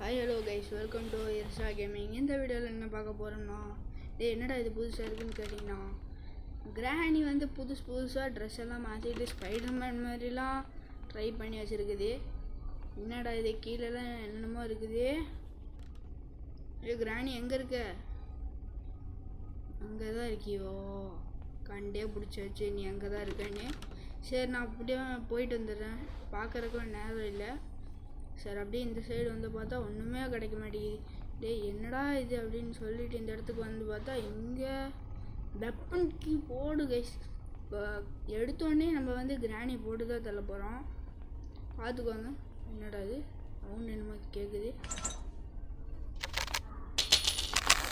Hi hello guys, welcome to Irsha gaming. இந்த வீடியோவில் என்ன பார்க்க போகிறோம்னா, என்னடா இது புதுசாக இருக்குன்னு கேட்டிங்கன்னா, கிராணி வந்து புதுசாக ட்ரெஸ் எல்லாம் மாற்றிட்டு ஸ்பைடர்மேன் மாதிரிலாம் ட்ரை பண்ணி வச்சுருக்குது. என்னடா இது கீழெல்லாம் என்னென்னமோ இருக்குது. கிராணி எங்கே இருக்க? அங்கே தான் இருக்கியோ? கண்டே பிடிச்சி வச்சு நீ அங்கே தான் இருக்கேன்னு. சரி, நான் அப்படியே போயிட்டு வந்துடுறேன். பார்க்குறக்கும் நேரம் இல்லை. சரி, அப்படியே இந்த சைடு வந்து பார்த்தா ஒன்றுமே கிடைக்க மாட்டேங்குது. டேய் என்னடா இது அப்படின்னு சொல்லிட்டு இந்த இடத்துக்கு வந்து பார்த்தா இங்கே வெப்பன் கீ போடு கைஸ். இப்போ எடுத்தோடனே நம்ம வந்து கிராணி போட்டு தான் தள்ள போகிறோம். பார்த்துக்கோங்க. என்னடா இது சவுண்ட் என்னமோ கேட்குது.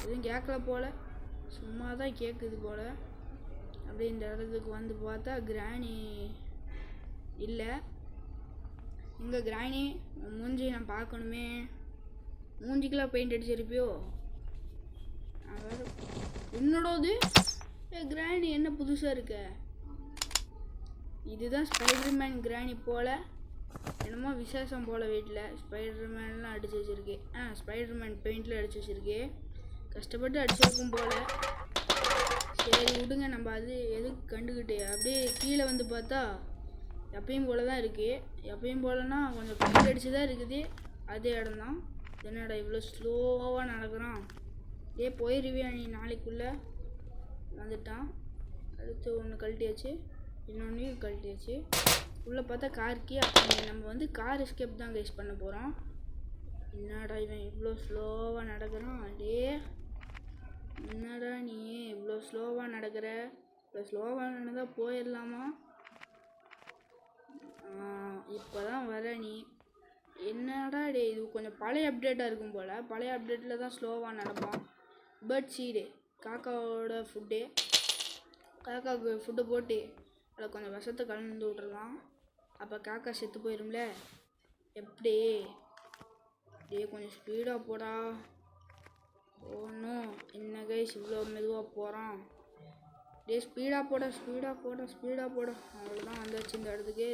எதுவும் கேட்கல போல், சும்மா தான் கேட்குது போல். அப்படியே இந்த இடத்துக்கு வந்து பார்த்தா கிராணி இல்லை. இங்கே கிராணி மூஞ்சி நான் பார்க்கணுமே. மூஞ்சிக்கெலாம் பெயிண்ட் அடிச்சிருப்பியோ? என்னோடது கிராணி என்ன புதுசாக இருக்க? இதுதான் ஸ்பைடர்மேன் கிராணி போல். என்னமோ விசேஷம் போல் வீட்டில் ஸ்பைடர்மேன்லாம் அடித்து வச்சுருக்கேன். ஸ்பைடர்மேன் பெயிண்டில் அடித்து வச்சுருக்கேன். கஷ்டப்பட்டு அடிச்சிருக்கும் போல். சரி விடுங்க, நம்ம அது எதுக்கு கண்டுக்கிட்டு. அப்படியே கீழே வந்து பார்த்தா எப்பயும் போல தான் இருக்குது. எப்பயும் போலன்னா கொஞ்சம் பெயிண்ட் அடிச்சு தான் இருக்குது. அதே இடம் தான். என்னடா இவ்வளோ ஸ்லோவாக நடக்கிறான்? போயிடுவியா நீ? நாளைக்குள்ளே வந்துட்டான். அடுத்து ஒன்று கழட்டியாச்சு, இன்னொன்று கழட்டியாச்சு. உள்ளே பார்த்தா கார்க்கே. அப்போ நம்ம வந்து கார் எஸ்கேப் தான் கைஸ் பண்ண போகிறோம். என்னடா இவன் இவ்வளோ ஸ்லோவாக நடக்கிறான்? என்னடா நீ இவ்வளோ ஸ்லோவாக நடக்கிற? இவ்வளோ ஸ்லோவாக நடந்தால் போயிடலாமா? இப்போ தான் வர நீ. என்னடா இது கொஞ்சம் பழைய அப்டேட்டாக இருக்கும் போல். பழைய அப்டேட்டில் தான் ஸ்லோவாக நடப்பான். பேர்ட் சீடு காக்காவோட ஃபுட்டு. காக்காவுக்கு ஃபுட்டு போட்டு அதில் கொஞ்சம் விஷத்தை கலந்து விட்றலாம். அப்போ காக்கா செத்து போயிடும்ல. எப்படி கொஞ்சம் ஸ்பீடாக போடா. ஒன்றும் என்ன கைஸ் இவ்வளோ மெதுவாக போகிறான்? ஸ்பீடாக போட. அவ்வளோதான் வந்தாச்சு இந்த இடத்துக்கே.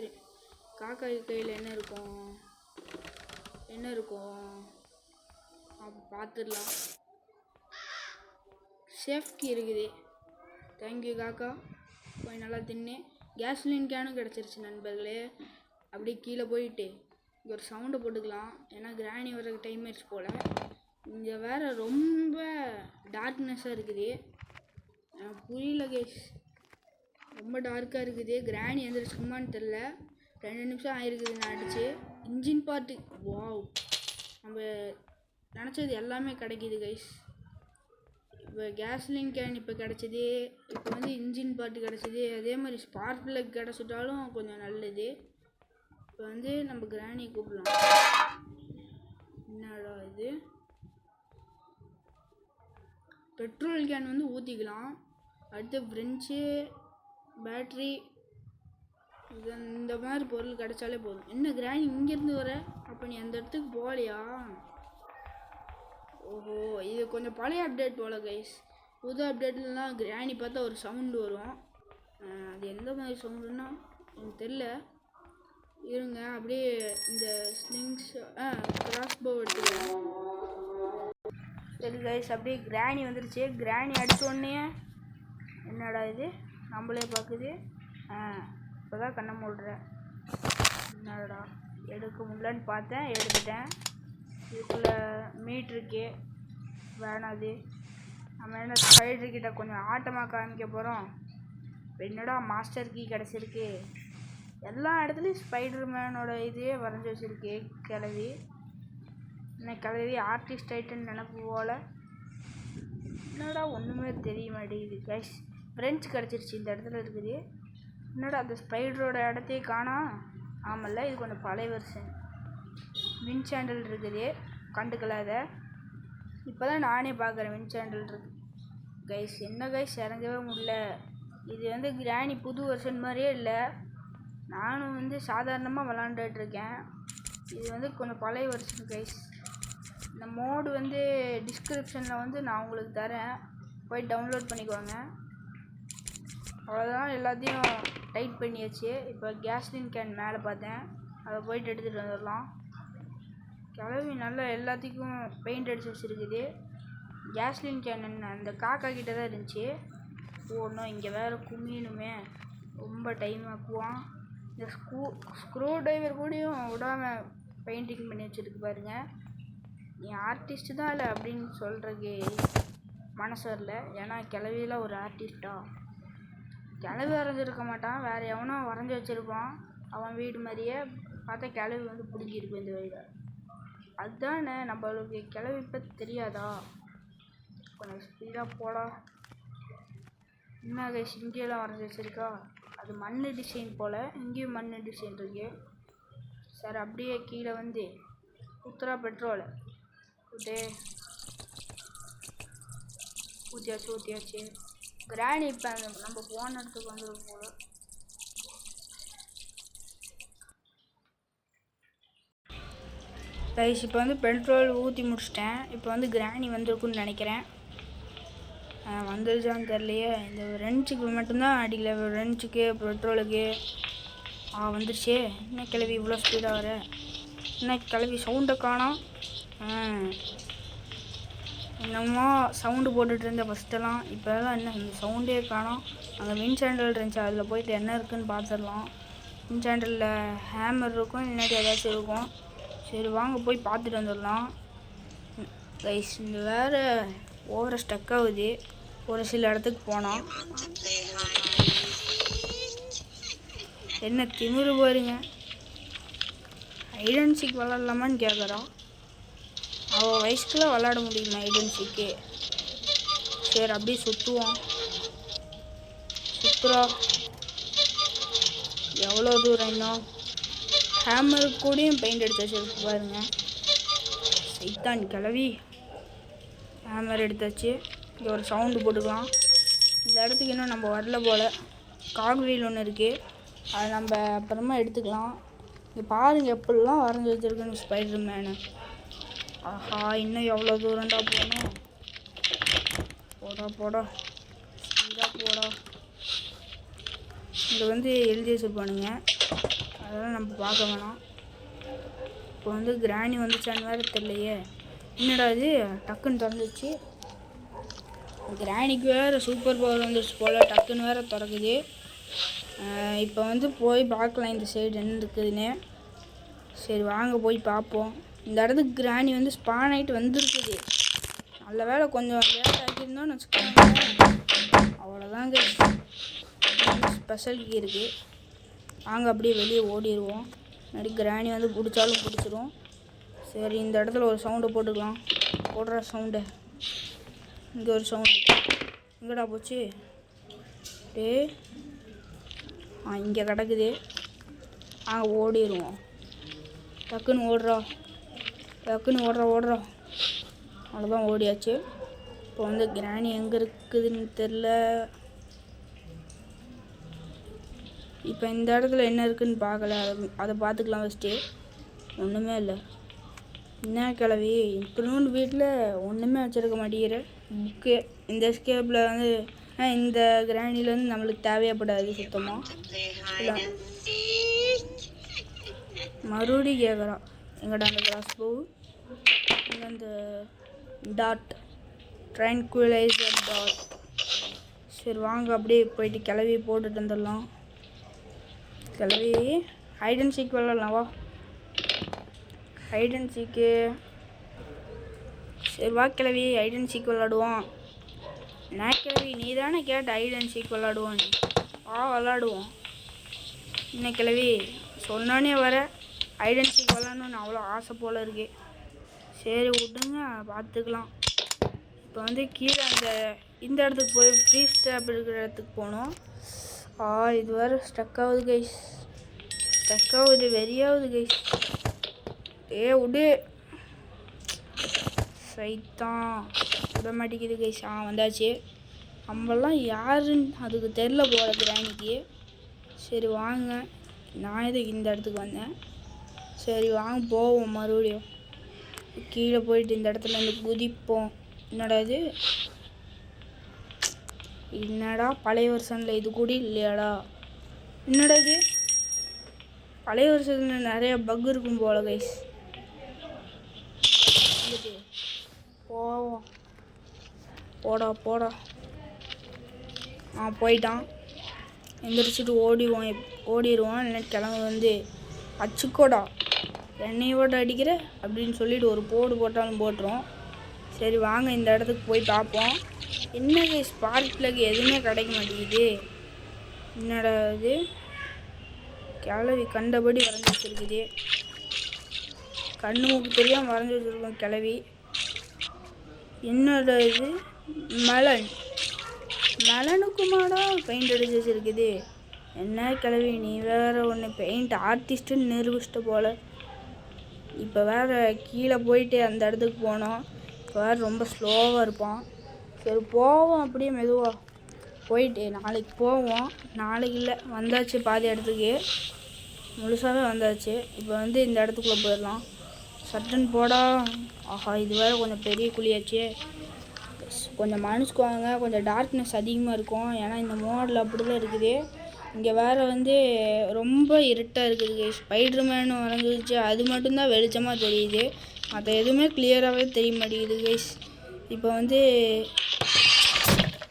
காக்கா கையில் என்ன இருக்கும் அப்போ பார்த்துடலாம். சேஃப்கி இருக்குது. தேங்க்யூ காக்கா, போய் நல்லா தின்னு. கேஸ்லின் கேனும் கிடச்சிருச்சு நண்பர்களே. அப்படியே கீழே போயிட்டு இங்கே ஒரு சவுண்டை போட்டுக்கலாம். ஏன்னா கிராணி வர டைம் ஆயிடுச்சு போல். இங்கே வேறு ரொம்ப டார்க்னஸ்ஸாக இருக்குது. புரியல கேஸ், ரொம்ப டார்க்காக இருக்குது. கிராணி எந்திரிச்சுக்குமான்னு தெரில. 2 நிமிஷம் ஆயிருக்குது நான் அடிச்சு. இன்ஜின் பார்ட்டு வாவ், நம்ம நினச்சது எல்லாமே கிடைக்கிது கைஸ். இப்போ கேஸ்லின் கேன் இப்போ கிடச்சிது. இப்போ வந்து இன்ஜின் பார்ட்டு கிடச்சிது. அதே மாதிரி ஸ்பார்க் பிளக் கிடச்சிட்டாலும் கொஞ்சம் நல்லது. இப்போ வந்து நம்ம கிராணியை கூப்பிடலாம். என்னடா இது? பெட்ரோல் கேன் வந்து ஊற்றிக்கலாம். அடுத்து ஃப்ரெஞ்சு பேட்ரி இந்த மாதிரி பொருள் கிடைச்சாலே போதும். என்ன கிராணி இங்கேருந்து வர? அப்போ நீ அந்த இடத்துக்கு போகலையா? ஓஹோ, இது கொஞ்சம் பழைய அப்டேட் போல் கைஸ். புது அப்டேட்லாம் கிராணி பார்த்தா ஒரு சவுண்டு வரும். அது எந்த மாதிரி சவுண்டுன்னா எனக்கு தெரில. இருங்க, அப்படியே இந்த ஸ்லிங்ஸ் கிராஸ்போ எடுத்துக்கலாம். சரி கைஸ், அப்படியே கிராணி வந்துருச்சு. கிராணி அடித்தோடனே என்னடா இது நம்மளே பார்க்குது. இப்போ தான் கண்ணை மூடுறேன். என்னடா எடுக்க முடியலன்னு பார்த்தேன், எடுத்துட்டேன். இதுக்குள்ளே மீட் இருக்கே, வேணாது. நம்ம என்ன ஸ்பைடர்கிட்ட கொஞ்சம் ஆட்டமாக காமிக்க போகிறோம். என்னடா மாஸ்டர் கீ கிடச்சிருக்கு. எல்லா இடத்துலையும் ஸ்பைடர்மேனோட இதே வரைஞ்சி வச்சுருக்கு கிளவி. என்ன கிளவி ஆர்டிஸ்ட் ஆகிட்டுன்னு நினப்பு போல். என்னடா ஒன்றுமே தெரிய மாட்டேங்குது கைஸ். ஃப்ரெஞ்ச் கிடச்சிருச்சு இந்த இடத்துல இருக்குது. என்னடா அந்த ஸ்பைடரோட இடத்தையே காணா. ஆமல்ல, இது கொஞ்சம் பழைய வெர்ஷன். வின் சேண்டல் இருக்குது, கண்டுக்கலாத. இப்போ தான் நானே பார்க்குறேன் வின் சேண்டல் இருக்கு கைஸ். என்ன கைஸ் இறங்கவே முடியல. இது வந்து கிராணி புது வெர்ஷன் மாதிரியே இல்லை. நானும் வந்து சாதாரணமாக விளாண்டுட்ருக்கேன். இது வந்து கொஞ்சம் பழைய வெர்ஷன் கைஸ். இந்த மோடு வந்து டிஸ்கிரிப்ஷனில் வந்து நான் உங்களுக்கு தரேன், போய் டவுன்லோட் பண்ணிக்கோங்க. அவ்வளோதான், எல்லாத்தையும் டைட் பண்ணியாச்சு. இப்போ கேஸ்லின் கேன் மேலே பார்த்தேன், அதை போயிட்டு எடுத்துகிட்டு வந்துடலாம். கிளவி நல்லா எல்லாத்துக்கும் பெயிண்ட் அடிச்சு வச்சுருக்குது. கேஸ்லின் கேனன் அந்த காக்கா கிட்ட தான் இருந்துச்சு. ஒன்றும் இங்கே வேறு குமியணுமே, ரொம்ப டைம் ஆக்குவான். இந்த ஸ்க்ரூ டிரைவர் கூடயும் விடாமல் பெயிண்டிங் பண்ணி வச்சுருக்கு பாருங்க. நீ ஆர்டிஸ்ட்டு தான் இல்லை அப்படின்னு சொல்கிறதுக்கு மனசு வரல. ஏன்னா கிளவியில் ஒரு ஆர்டிஸ்ட்டா கிளவி வரைஞ்சிருக்க மாட்டான், வேறு எவனோ வரைஞ்சி வச்சுருப்பான் அவன் வீடு மாதிரியே. பார்த்தா கிளவி வந்து பிடிங்கிருக்கும் இந்த வழியில். அதுதானே நம்மளுக்கு கிளவி இப்போ தெரியாதா? கொஞ்சம் ஸ்பீடாக போடா. என்ன கைஸ் இங்கேயெல்லாம் வரைஞ்சி வச்சுருக்கா? அது மண் டிசைன் போல். இங்கேயும் மண் டிசைன் இருக்கு. சார் அப்படியே கீழே வந்து உத்தரா பெட்ரோல் ஊற்றியாச்சு. கிராணி இப்போ நம்ம போன இடத்துக்கு வந்துடும் போல. கைஸ் இப்போ வந்து பெட்ரோல் ஊற்றி முடிச்சிட்டேன். இப்போ வந்து கிராணி வந்திருக்குன்னு நினைக்கிறேன். வந்துருச்சான்னு தெரியலையே. இந்த ரென்ச்சுக்கு மட்டும்தான் அடிக்கல, ரென்ச்சுக்கு பெட்ரோலுக்கு வந்துருச்சே. என்ன கிளவி இவ்வளோ ஸ்பீடாக வர? என்ன கிளவி சவுண்டை காணோம்? என்னமோ சவுண்டு போட்டுட்டு இருந்தேன் ஃபஸ்ட்டெல்லாம். இப்போலாம் என்ன இந்த சவுண்டே காணோம். அங்கே மின் சாண்டல் இருந்துச்சு, அதில் போயிட்டு என்ன இருக்குதுன்னு பார்த்துடலாம். மின் சாண்டலில் ஹேமர் இருக்கும், இல்லாட்டி ஏதாச்சும் இருக்கும். சரி வாங்க போய் பார்த்துட்டு வந்துடலாம். கைஸ் இந்த வேறு ஓவர ஸ்டக் ஆகுது ஒரு சில இடத்துக்கு போனோம். என்ன திமிரு பாருங்க. ஐடென்சிக் விளாட்லாமான்னு கேட்குறான். அவள் வயசுக்குள்ள விளாட முடியுமா ஐடென்சிக்கு? சரி அப்படியே சுற்றுவோம். சுற்றுறா. எவ்வளோ தூரம் இன்னும்? ஹேமருக்கு கூடயும் பெயிண்ட் எடுத்து வச்சுருக்கு பாருங்க. சைத்தான் கிளவி. ஹேமர் எடுத்தாச்சு. இங்கே ஒரு சவுண்டு போட்டுக்கலாம். இந்த இடத்துக்கு இன்னும் நம்ம வரல போல். காக்வீல் ஒன்று இருக்குது, அதை நம்ம அப்புறமா எடுத்துக்கலாம். இங்கே பாருங்கள் எப்படிலாம் வரைஞ்சி வச்சுருக்குன்னு ஸ்பைடர் மேனு. ஆஹா இன்னும் எவ்வளோ தூரம்டா போகணும்? போடா ஸ்பீடாக போடா. இங்கே வந்து எழுதி வச்சுருப்பானுங்க, அதெல்லாம் நம்ம பார்க்க வேணாம். இப்போ வந்து கிராணி வந்துச்சான்னு வேறு தெரியலையே. என்னடா இது டக்குன்னு திறந்துச்சு. கிராணிக்கு வேறு சூப்பர் பவர் வந்துச்சு போல், டக்குன்னு வேறு திறக்குது. இப்போ வந்து போய் பார்க்கலாம் இந்த சைடு என்ன இருக்குதுன்னு. சரி வாங்க போய் பார்ப்போம். இந்த இடத்துக்கு கிராணி வந்து ஸ்பான் ஆகிட்டு வந்துருக்குது. நல்ல வேலை கொஞ்சம் லேட் ஆக்கியிருந்தோன்னு வச்சுக்கோங்க, அவ்வளோதாங்க. ஸ்பெஷல் கீ இருக்குது. வாங்க அப்படியே வெளியே ஓடிடுவோம். முன்னாடி கிராணி வந்து பிடிச்சாலும் பிடிச்சிரும். சரி இந்த இடத்துல ஒரு சவுண்டை போட்டுக்கலாம். போடுற சவுண்டை. இங்கே ஒரு சவுண்டு எங்கடா போச்சு? இங்கே கிடக்குது. ஓடிடுவோம். டக்குன்னு ஓடுறா. அவ்வளோதான் ஓடியாச்சு. இப்போ வந்து கிராணி எங்கே இருக்குதுன்னு தெரில. இப்போ இந்த இடத்துல என்ன இருக்குதுன்னு பார்க்கல, அதை பார்த்துக்கலாம் ஃபஸ்ட்டு. ஒன்றுமே இல்லை. என்ன கிளவி இப்போன்னு வீட்டில் ஒன்றுமே வச்சுருக்க மாட்டேங்கிற. புக்கு இந்த ஸ்கேப்பில் வந்து இந்த கிராணிலேருந்து நம்மளுக்கு தேவையப்படாது சுத்தமாக. மறுபடியும் கேட்குறான் எங்கடா அந்த கிராஸ் போ. அந்த டாட் ட்ரான்குலைசர் டாட். சரி வாங்க அப்படியே போயிட்டு கிளவி போட்டுட்டு வந்துடலாம். கிளவி ஹைட் அண்ட் சீக் விளாட்லாம் வா. ஹைட் அண்ட் சீக்கு. சரி வா கிளவி ஹைட் அண்ட் சீக் விளாடுவோம். நான் கிளவி நீ தானே கேட்ட ஹைட் அண்ட் சீக் விளாடுவோம். விளாடுவோம். என்ன கிளவி சொன்னோன்னே வர ஹைட் அண்ட் சீக் விளாடணுன்னு அவ்வளோ ஆசை போல் இருக்கு. சரி விட்டுங்க பார்த்துக்கலாம். இப்போ வந்து கீழே இந்த இடத்துக்கு போய் ஃப்ரீ ஸ்டாப் இருக்கிற இடத்துக்கு போகணும். இது வேறு ஸ்டக் ஆகுது கைஸ். வெறியாகுது கைஸ். விடு. சைத்தான் விட மாட்டேங்குது கைஸ். வந்தாச்சு. நம்மளாம் யாருன்னு அதுக்கு தெரில போல கிராணிக்கு. சரி வாங்க, நான் எதுக்கு இந்த இடத்துக்கு வந்தேன். சரி வாங்க போவோம். மறுபடியும் கீழே போயிட்டு இந்த இடத்துல இருந்து குதிப்போம். என்னடா பழைய வருஷனில் இது கூட இல்லையாடா? என்னடா இது பழைய வருஷத்தில் நிறைய பக் இருக்கும் போல கைஸ். வந்துட்டு போவோம். போடா போடா. போயிட்டான். எந்திரிச்சிட்டு ஓடிடுவான். இல்லை கிளம்பு வந்து அச்சுக்கோடா என்னையோட அடிக்கிற அப்படின்னு சொல்லிட்டு ஒரு போடு போட்டாலும் போட்டுரும். சரி வாங்க இந்த இடத்துக்கு போய் பார்ப்போம். என்னது ஸ்பார்க் பிளக் எதுவுமே கிடைக்க மாட்டேங்குது. என்னடா இது கிளவி கண்டபடி வரைஞ்சி வச்சுருக்குது. கண்ணு மூக்கு தெரியாமல் வரைஞ்சி வச்சுருக்கோம் கிளவி. என்னடா இது மெலனுக்குமாடா பெயிண்ட் அடிச்சு வச்சுருக்குது. என்ன கிளவி நீ வேறு ஒன்று பெயிண்ட் ஆர்டிஸ்ட்டுன்னு நிரூபிச்சிட்ட போல். இப்போ வேறு கீழே போயிட்டு அந்த இடத்துக்கு போனோம். இப்போ வேறு ரொம்ப ஸ்லோவாக இருப்பான். சரி போவோம் அப்படியே மெதுவாக போயிட்டு நாளைக்கு போவோம். நாளைக்கு இல்லை வந்தாச்சு பாதி இடத்துக்கு முழுசாகவே வந்தாச்சு. இப்போ வந்து இந்த இடத்துக்குள்ளே போயிடலாம். சட்டன் போடா. ஆஹா இது வேறு கொஞ்சம் பெரிய குழியாச்சு. கொஞ்சம் மன்னிச்சுக்குவாங்க, கொஞ்சம் டார்க்னஸ் அதிகமாக இருக்கும். ஏன்னா இந்த மோடில் அப்படி தான் இருக்குது. இங்கே வேறு வந்து ரொம்ப இருட்டாக இருக்குது. ஸ்பைடர்மேன் வரைஞ்சிச்சு அது மட்டும்தான் வெளிச்சமாக தெரியுது. மற்ற எதுவுமே கிளியராகவே தெரிய மாட்டேங்குது கைஸ். இப்போ வந்து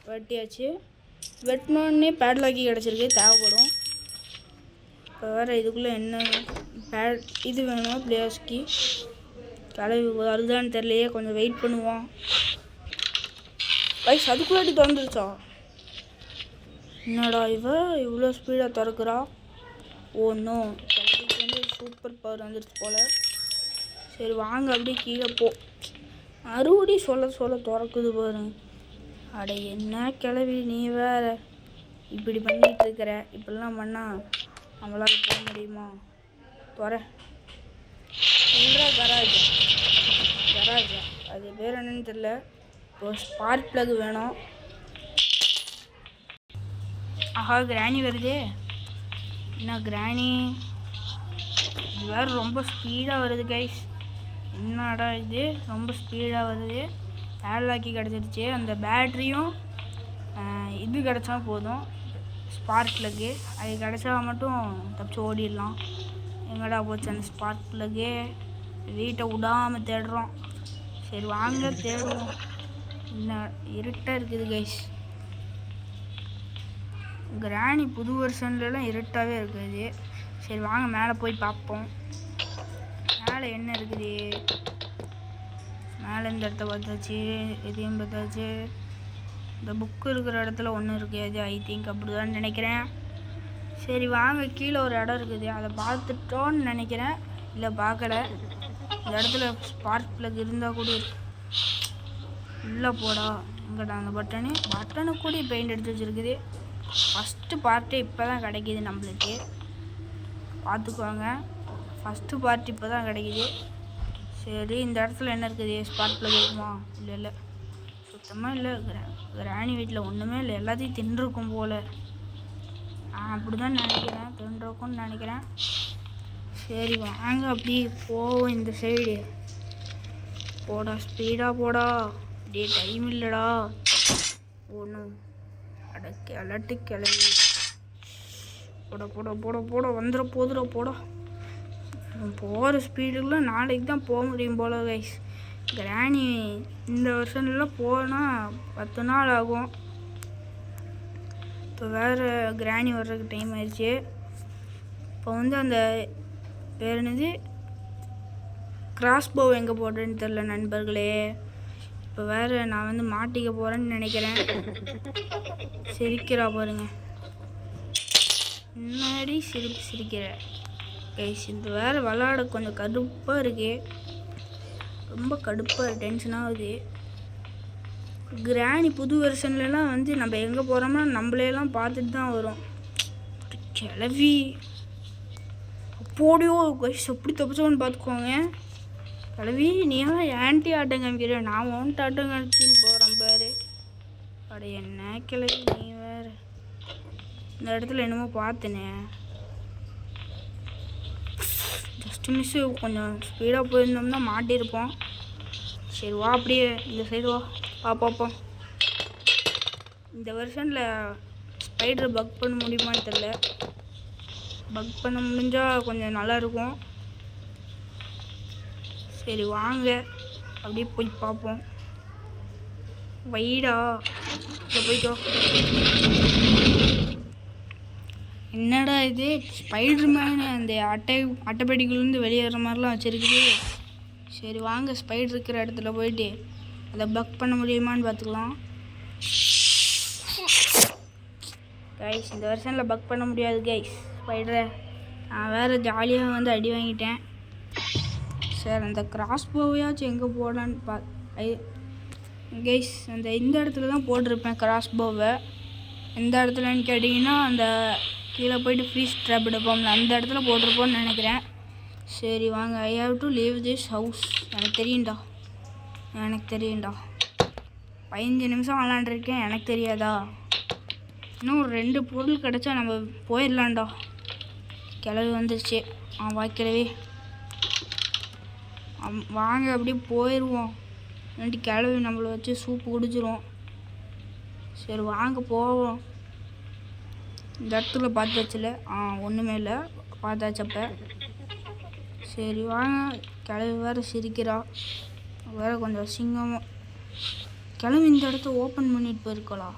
வெட்டியாச்சு. வெட்டினோடனே பேட்லாக்கி கிடச்சிருக்கு, தேவைப்படும். இப்போ வேறு இதுக்குள்ளே என்ன இது வேணும் பிளேயர்ஸ்க்கு. கிளவி வருதான்னு தெரியலையே, கொஞ்சம் வெயிட் பண்ணுவோம். கைஸ் அதுக்குள்ளாட்டி திறந்துருச்சா? என்னடா இவ்வளோ ஸ்பீடாக திறக்கிறா? ஒன்றும் கிளவிக்கு வந்து சூப்பர் பவர் வந்துருச்சு போல். சரி வாங்க அப்படியே கீழே போ. மறுபடி சொல்ல திறக்குது பாருங்க. அட என்ன கிளவி நீ வேற இப்படி பண்ணிகிட்டு இருக்கிற. இப்படிலாம் பண்ணால் நம்மளால போக முடியுமா? கராஜா அது பேர் என்னன்னு தெரியல. இப்போ ஸ்பார்க் பிளக் வேணும். ஆஹா கிராணி வருதே. என்ன கிராணி இது வேறு ரொம்ப ஸ்பீடாக வருது கைஸ். என்னடா இது ரொம்ப ஸ்பீடாக வருது. பேட்லாக்கி கிடச்சிருச்சு. அந்த பேட்ரியும் இது கிடச்சா போதும், ஸ்பார்க் பிளக்கு அது கிடச்சா மட்டும் தப்பிச்சு ஓடிடலாம். எங்கடா போச்சு அந்த ஸ்பார்க் பிளக்கு? வீட்டை விடாமல் தேடுறோம். சரி வாங்க தேடுவோம். இன்னும் இருட்டாக இருக்குது கைஸ். கிராணி புது வருஷன்லாம் இருட்டாகவே இருக்குது. சரி வாங்க மேலே போய் பார்ப்போம். மேலே என்ன இருக்குது? மேலே இந்த இடத்த பார்த்தாச்சு, இதையும் பார்த்தாச்சு. இந்த புக்கு இருக்கிற இடத்துல ஒன்று இருக்குது. ஐ திங்க் அப்படிதான் நினைக்கிறேன். சரி வாங்க கீழே ஒரு இடம் இருக்குது, அதை பார்த்துட்டோன்னு நினைக்கிறேன். இல்லை பார்க்கல. இந்த இடத்துல ஸ்பார்க் பிளக் இருந்தால் கூட இல்லை போடா. எங்கடா அந்த பட்டனு கூட பெயிண்ட் அடிச்சு வச்சுருக்குது. ஃபஸ்ட்டு பார்ட்டே இப்போ தான் கிடைக்கிது நம்மளுக்கு, பார்த்துக்குவாங்க. ஃபஸ்ட்டு பார்ட் இப்போ தான் கிடைக்கிது. சரி இந்த இடத்துல என்ன இருக்குது? ஸ்பார்க் பிளக் இருக்குமா? இல்லை சுத்தமாக இல்லை. கிராணி வீட்டில் ஒன்றுமே இல்லை, எல்லாத்தையும் தின்றுருக்கும் போல். அப்படி தான் நினைக்கிறேன், தின்றுருக்கும்னு நினைக்கிறேன். சரி வாங்க அப்படி போவோம் இந்த சைடு. போடா ஸ்பீடாக போடா. டே டைம் இல்லைடா. ஒன்றும் அலட்டு கிளவி. போட வந்துட போதுடா போடா. போகிற ஸ்பீடுக்குலாம் நாளைக்கு தான் போக முடியும் போல கைஸ். கிராணி இந்த வருஷம்லாம் போனால் 10 நாள் ஆகும். இப்போ வேறு கிராணி வர்றதுக்கு டைம் ஆயிடுச்சு. இப்போ வந்து அந்த பேர் என்னது கிராஸ்போ எங்கே போடுறேன்னு தெரில நண்பர்களே. இப்போ வேறு நான் வந்து மாட்டிக்க போகிறேன்னு நினைக்கிறேன். சிரிக்கிறா பாருங்க, முன்னாடி சிரிக்கிற கைஸ். இந்த வேறு விளாட கொஞ்சம் கடுப்பாக இருக்கு, ரொம்ப கடுப்பாக டென்ஷனாகுது. கிராணி புது வெர்ஷன்லாம் வந்து நம்ம எங்கே போகிறோம்னா நம்மளையெல்லாம் பார்த்துட்டு தான் வரும். கிளவி அப்போடியோ கைஸ் எப்படி தப்பிச்சோன்னு பார்த்துக்கோங்க. கிளவி நீ ஏன் ஆன்டி ஆட்டம் காமிக்கிற? நான் ஒன்ட்டு ஆட்டம் காமிச்சின்னு போகிறேன் பாரு. அட என்ன கிளவி நீ வேறு. இந்த இடத்துல என்னமோ பார்த்தனே, ஜஸ்ட்டு மிஸ்ஸு. கொஞ்சம் ஸ்பீடாக போயிருந்தோம்னா மாட்டியிருப்போம். சரி வா அப்படியே இந்த சைடு வா பார்ப்போம். இந்த வெர்ஷனில் ஸ்பைடர் பக் பண்ண முடியுமான்னு தெரில. பக் பண்ண முடிஞ்சால் கொஞ்சம் நல்லாயிருக்கும். சரி வாங்க அப்படியே போய் பார்ப்போம். வைடா போய்க்கோ. என்னடா இது ஸ்பைடர்மேன் அந்த அட்டைப்பெட்டிக்குள்ளேருந்து வெளியேற மாதிரிலாம் வச்சுருக்குது. சரி வாங்க ஸ்பைடர் இருக்கிற இடத்துல போயிட்டு அதை பக் பண்ண முடியுமான்னு பார்த்துக்கலாம். கைஸ் இந்த வெர்ஷனில் பக் பண்ண முடியாது கைஸ் ஸ்பைடரை. நான் வேறு ஜாலியாக வந்து அடி வாங்கிட்டேன். சார் அந்த கிராஸ் போவையாச்சும் எங்கே போடலான்னு கைஸ் இந்த இடத்துல தான் போட்டிருப்பேன் கிராஸ் போவை. எந்த இடத்துலன்னு கேட்டிங்கன்னா அந்த கீழே போயிட்டு ஃப்ரீஸ் ட்ராப் எடுப்போம்ல அந்த இடத்துல போட்டிருப்போன்னு நினைக்கிறேன். சரி வாங்க. I have to leave this house. எனக்கு தெரியும்டா 15 நிமிஷம் விளாண்டுருக்கேன். எனக்கு தெரியாதா? இன்னும் ஒரு 2 பொருள் கிடச்சா நம்ம போயிடலான்டா. கிளவி வந்துருச்சு. வா கிளவி வாங்க அப்படியே போயிடுவோம். இல்லாட்டி கிளவி நம்மளை வச்சு சூப்பு குடிச்சிரும். சரி வாங்க போவோம். இந்த இடத்துல பார்த்தாச்சுல ஒன்றுமே இல்லை பார்த்தாச்சப்ப. சரி வாங்க. கிளவி வேறு சிரிக்கிறா வேறு கொஞ்சம் அசிங்கமாக. கிளவி இந்த இடத்த ஓப்பன் பண்ணிட்டு போயிருக்கலாம்.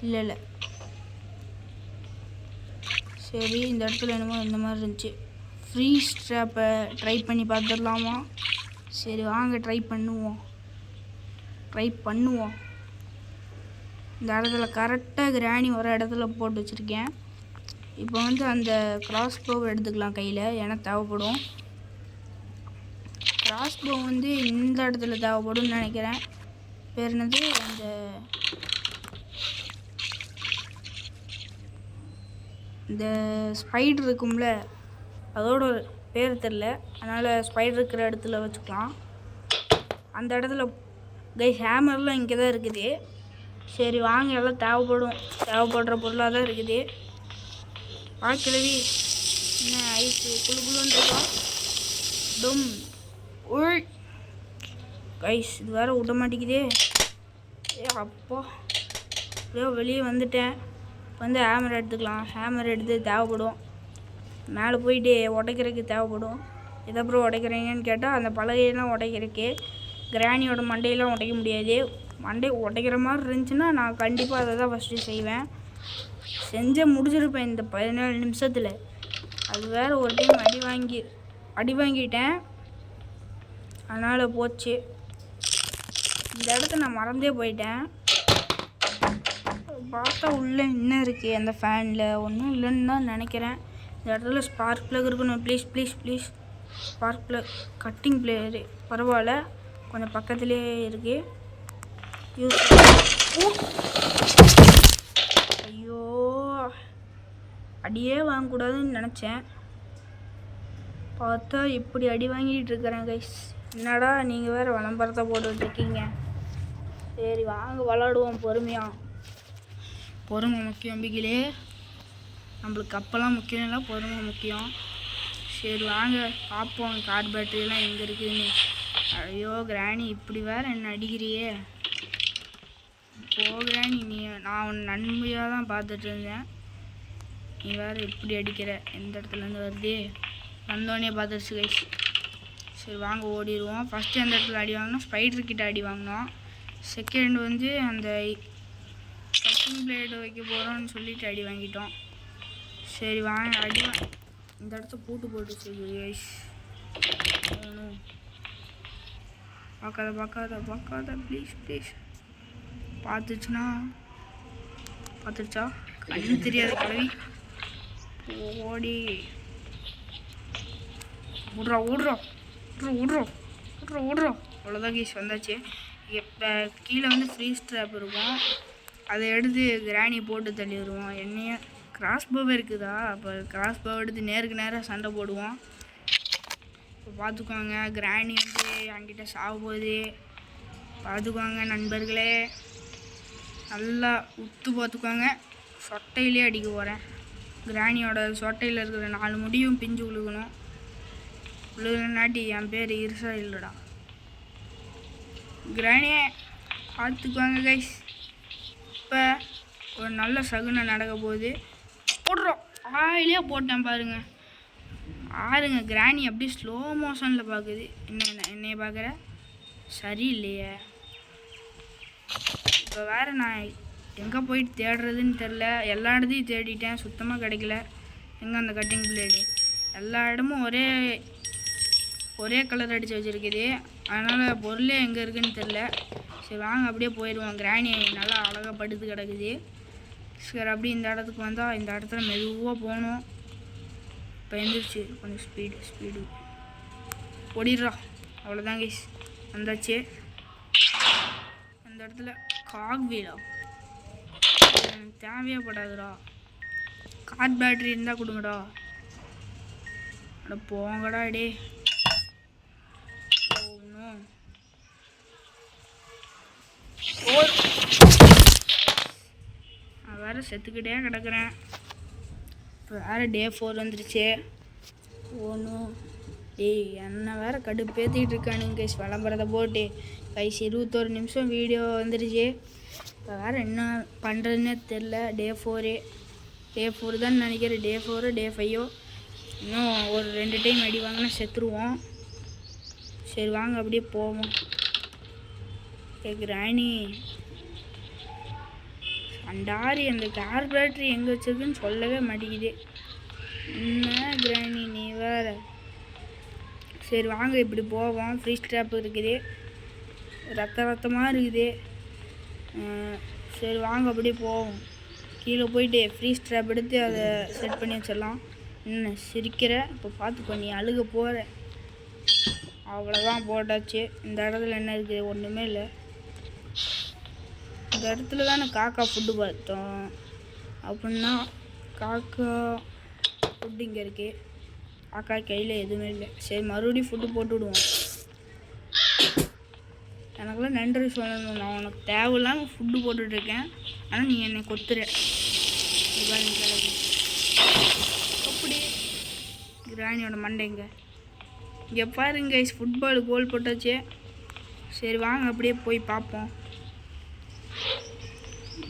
இல்லை சரி இந்த இடத்துல என்னமோ இந்த மாதிரி இருந்துச்சு. ஃப்ரீஸ் ட்ராப்பை ட்ரை பண்ணி பார்த்துடலாமா? சரி வாங்க ட்ரை பண்ணுவோம். இந்த இடத்துல கரெக்டாக கிராணி வர இடத்துல போட்டு வச்சுருக்கேன். இப்போ வந்து அந்த கிராஸ் போவை எடுத்துக்கலாம் கையில். எனக்கு தேவைப்படும். கிராஸ் போ வந்து இந்த இடத்துல தேவைப்படும்னு நினைக்கிறேன். பேர் என்னது இந்த ஸ்பைடர் இருக்கும்ல அதோட பேர் தெரில. அதனால் ஸ்பைடர் இருக்கிற இடத்துல வச்சுக்கலாம். அந்த இடத்துல கைஸ் ஹேமர்லாம் இங்கே தான் இருக்குது. சரி வாங்க எல்லாம் தேவைப்படுற பொருளாக தான் இருக்குது. கிளவி என்ன ஐஸு குழுன்னு இருக்கா. டும் உள் கைஸ் இது வேறு விட மாட்டேங்குதே. அப்பா எப்படியோ வெளியே வந்துட்டேன். வந்து ஹேமர் எடுத்துக்கலாம். ஹேமர் எடுத்து தேவைப்படும். மேலே போயிட்டு உடைக்கிறதுக்கு தேவைப்படும். எதை அப்புறம் உடைக்கிறீங்கன்னு கேட்டால் அந்த பலகையெல்லாம் உடைக்கிறதுக்கு. கிராணியோட மண்டையெல்லாம் உடைக்க முடியாது. மண்டை உடைக்கிற மாதிரி இருந்துச்சுன்னா நான் கண்டிப்பாக அதை தான் ஃபஸ்ட்டு செய்வேன். முடிச்சிருப்பேன் இந்த 17 நிமிஷத்தில். அது வேறு ஒரு டைம் அடி வாங்கிட்டேன். அதனால் போச்சு. இந்த இடத்த நான் மறந்தே போயிட்டேன். பார்த்தா உள்ளே என்ன இருக்குது அந்த ஃபேனில்? ஒன்றும் இல்லைன்னு தான் நினைக்கிறேன். இந்த இடத்துல ஸ்பார்க் ப்ளக் இருக்கணும். Please spark plug. Cutting player பரவாயில்ல கொஞ்சம் பக்கத்துலேயே இருக்குது. ஐயோ அடியே வாங்கக்கூடாதுன்னு நினச்சேன். பார்த்தா இப்படி அடி வாங்கிட்டு இருக்கிறேன் கைஸ். என்னடா நீங்கள் வேறு விளம்பரத்தை போட்டுட்ருக்கீங்க. சரி வாங்க விளாடுவோம் பொறுமையாக. பொறுமை முக்கியம் பிகிலே. நம்மளுக்கு அப்போல்லாம் முக்கியம் இல்லை, பொறுமை முக்கியம். சரி வாங்க பார்ப்போம் கார் பேட்டரியெல்லாம் எங்கே இருக்குதுன்னு. ஐயோ கிராணி இப்படி வேறு என்ன அடிக்கிறியே. கிராணி நான் உன் நன்மையாக தான் பார்த்துட்டு இருந்தேன். நீ வேறு இப்படி அடிக்கிற. எந்த இடத்துலேருந்து வருது? வந்தோடனே பார்த்துருச்சு கைஸ். சரி வாங்க ஓடிடுவோம். ஃபஸ்ட்டு எந்த இடத்துல அடி வாங்கினோம்? ஸ்பைடர்கிட்ட அடி வாங்கினோம். செகண்ட் வந்து அந்த கட்டிங் பிளேடு வைக்க போகிறோன்னு சொல்லிட்டு அடி வாங்கிட்டோம். சரி வாங்க இந்த இடத்த போட்டுச்சு கைஸ். பார்க்காத ப்ளீஸ். பார்த்துச்சா? கண்ணு தெரியாது கிளவி. ஓடி ஓடுறோம். அவ்வளோதான் கேஸ் வந்தாச்சு. இப்போ கீழே வந்து ஃப்ரீஸ் ட்ராப் இருக்கும். அதை எடுத்து கிராணி போட்டு தள்ளி வருவோம். என்னைய கிராஸ் போவே இருக்குதா? அப்போ கிராஸ் போவை எடுத்து நேருக்கு நேராக சண்டை போடுவோம். இப்போ பார்த்துக்கோங்க கிராணி வந்து என்கிட்ட சாக போகுது. பார்த்துக்கோங்க நண்பர்களே, நல்லா உத்து பார்த்துக்கோங்க. சொட்டையிலே அடிக்க போகிறேன். கிராணியோட சொட்டையில் இருக்கிற 4 முடியும் பிஞ்சு விழுகணும். விழுகனாட்டி என் பேர் இருசா இல்லைடா. கிராணியே பார்த்துக்குவாங்க கைஸ். இப்போ ஒரு நல்ல சகுனம் நடக்க போகுது. போடுறோம். ஆயிலே போட்டேன் பாருங்க. கிராணி அப்படியே ஸ்லோ மோஷனில் பார்க்குது. என்னைய பார்க்குற சரியில்லையே. இப்போ வேறு நான் எங்கே போயிட்டு தேடுறதுன்னு தெரில. எல்லா இடத்தையும் தேடிட்டேன், சுத்தமாக கிடைக்கல. எங்கே அந்த கட்டிங் பிளேடு? எல்லா இடமும் ஒரே கலர் அடித்து வச்சுருக்குது. அதனால் பொருளே எங்கே இருக்குதுன்னு தெரில. சரி வாங்க அப்படியே போயிடுவோம். கிராணி நல்லா அழகாக படுத்து கிடக்குது. சரி அப்படியே இந்த இடத்துக்கு வந்தால் இந்த இடத்துல மெதுவாக போகணும். இப்போ எழுந்திரிச்சு கொஞ்சம் ஸ்பீடு ஓடிடுறா. அவ்வளோதான் கைஸ், வந்தாச்சு. அந்த இடத்துல காக் வீலா தேவையப்படாதுடா. கார் பேட்டரி இருந்தால் கொடுங்கடா. அட போங்கடா டே. நான் வேறு செத்துக்கிட்டே கிடக்குறேன். இப்போ வேறு டே 4 வந்துருச்சு. ஒன்றும் டேய் என்ன வேறு கடுப்பேற்றிக்கிட்டு இருக்கானுங்க கைஸ். விளம்பரத்தை போட்டு கைஸ் 21 நிமிஷம் வீடியோ வந்துருச்சு. இப்போ வேறு என்ன பண்ணுறதுன்னே தெரில. டே 4 தான் நினைக்கிறேன். டே 4 டே 5 இன்னும் ஒரு 2 டைம் அடி வாங்கினா செத்துருவோம். சரி வாங்க அப்படியே போவோம். கிராணி அண்டாரி அந்த கார் பேட்டரி எங்கே வச்சிருக்குன்னு சொல்லவே மாட்டேங்குது. என்ன கிராணி நீ வேறு. சரி வாங்க இப்படி போவோம். ஃப்ரீ ஸ்ட்ராப் இருக்குது, ரத்தமாக இருக்குது. சரி வாங்க அப்படியே போவோம். கீழே போயிட்டு ஃப்ரீ ஸ்ட்ராப் எடுத்து அதை செட் பண்ணி வச்சிடலாம். என்ன சிரிக்கிற? இப்போ பார்த்துக்கோ, நீ அழுக போகிற. அவ்வளோதான் போட்டாச்சு. இந்த இடத்துல என்ன இருக்குது? ஒன்றுமே இல்லை. இந்த இடத்துல தானே காக்கா ஃபுட்டு பார்த்தோம். அப்படின்னா காக்கா ஃபுட்டு இங்கே இருக்குது. காக்கா கையில் எதுவுமே இல்லை. சரி மறுபடியும் ஃபுட்டு போட்டு விடுவோம். எனக்குலாம் நன்றி சொல்லணும். நான் உனக்கு தேவையில்லாமல் ஃபுட்டு போட்டுட்ருக்கேன், ஆனால் நீ என்னை கொத்துற. அப்படி கிராணியோட மண்டைங்க இங்கே பாருங்க. ஃபுட்பால் கோல் போட்டாச்சு. சரி வாங்க அப்படியே போய் பார்ப்போம்.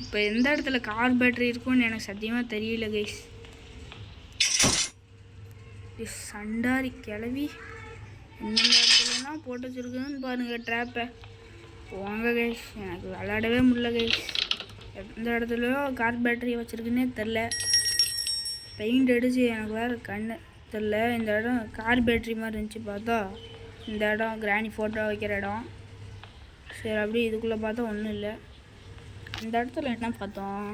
இப்போ எந்த இடத்துல கார் பேட்டரி இருக்குன்னு எனக்கு சத்தியமாக தெரியல கைஸ். சண்டாரி கிளவி எந்தெந்த இடத்துலனா போட்டு வச்சுருக்குன்னு பாருங்கள் ட்ராப்பை. போங்க கைஸ், எனக்கு விளையாடவே முடியல கைஸ். எந்த இடத்துலையோ கார் பேட்டரி வச்சுருக்குன்னே தெரில. பெயிண்ட் அடிச்சு எனக்கு வேறு கண்ணு தெரில. இந்த இடம் கார் பேட்டரி மாதிரி இருந்துச்சு. பார்த்தா இந்த இடம் கிராணி ஃபோட்டோ வைக்கிற இடம். சரி அப்படியே இதுக்குள்ளே பார்த்தா ஒன்றும் இல்லை. இந்த இடத்துல என்ன பார்த்தோம்?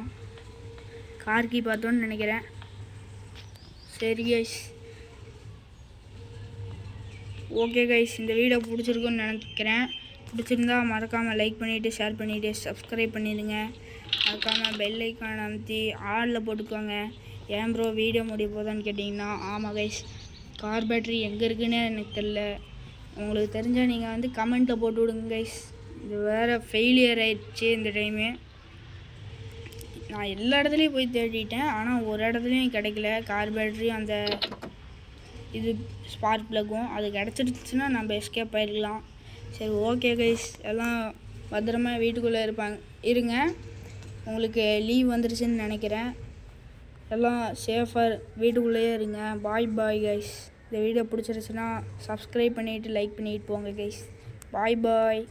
கார் கீ பார்த்தோன்னு நினைக்கிறேன். சரி கைஸ், ஓகே கைஸ், இந்த வீடியோ பிடிச்சிருக்குன்னு நினைக்கிறேன். பிடிச்சிருந்தா மறக்காமல் லைக் பண்ணிவிட்டு ஷேர் பண்ணிவிட்டு சப்ஸ்கிரைப் பண்ணிடுங்க. மறக்காமல் பெல் ஐக்கான் அமைத்தி ஆளில் போட்டுக்கோங்க. ஏன் ப்ரோ வீடியோ முடிய போதான்னு கேட்டிங்கன்னா, ஆமாம் கைஸ், கார் பேட்டரி எங்கே இருக்குன்னு எனக்கு தெரில. உங்களுக்கு தெரிஞ்சால் நீங்கள் வந்து கமெண்ட்டில் போட்டு விடுங்க கைஸ். இது வேறு ஃபெயிலியர் ஆயிடுச்சு இந்த டைமு. நான் எல்லா இடத்துலையும் போய் தேடிட்டேன், ஆனால் ஒரு இடத்துலையும் கிடைக்கல. கார் பேட்டரியும் அந்த இது ஸ்பார்க் ப்ளக்கும் அது கிடச்சிருச்சுன்னா நம்ம எஸ்கேப் ஆகிருக்கலாம். சரி ஓகே கைஸ், எல்லாம் பத்திரமா வீட்டுக்குள்ளே இருங்க. உங்களுக்கு லீவ் வந்துருச்சுன்னு நினைக்கிறேன். எல்லாம் சேஃபாக வீட்டுக்குள்ளேயே இருங்க. Bye guys. இந்த வீடியோ பிடிச்சிருச்சுன்னா சப்ஸ்கிரைப் பண்ணிவிட்டு லைக் பண்ணிவிட்டு போங்க கைஸ். பாய்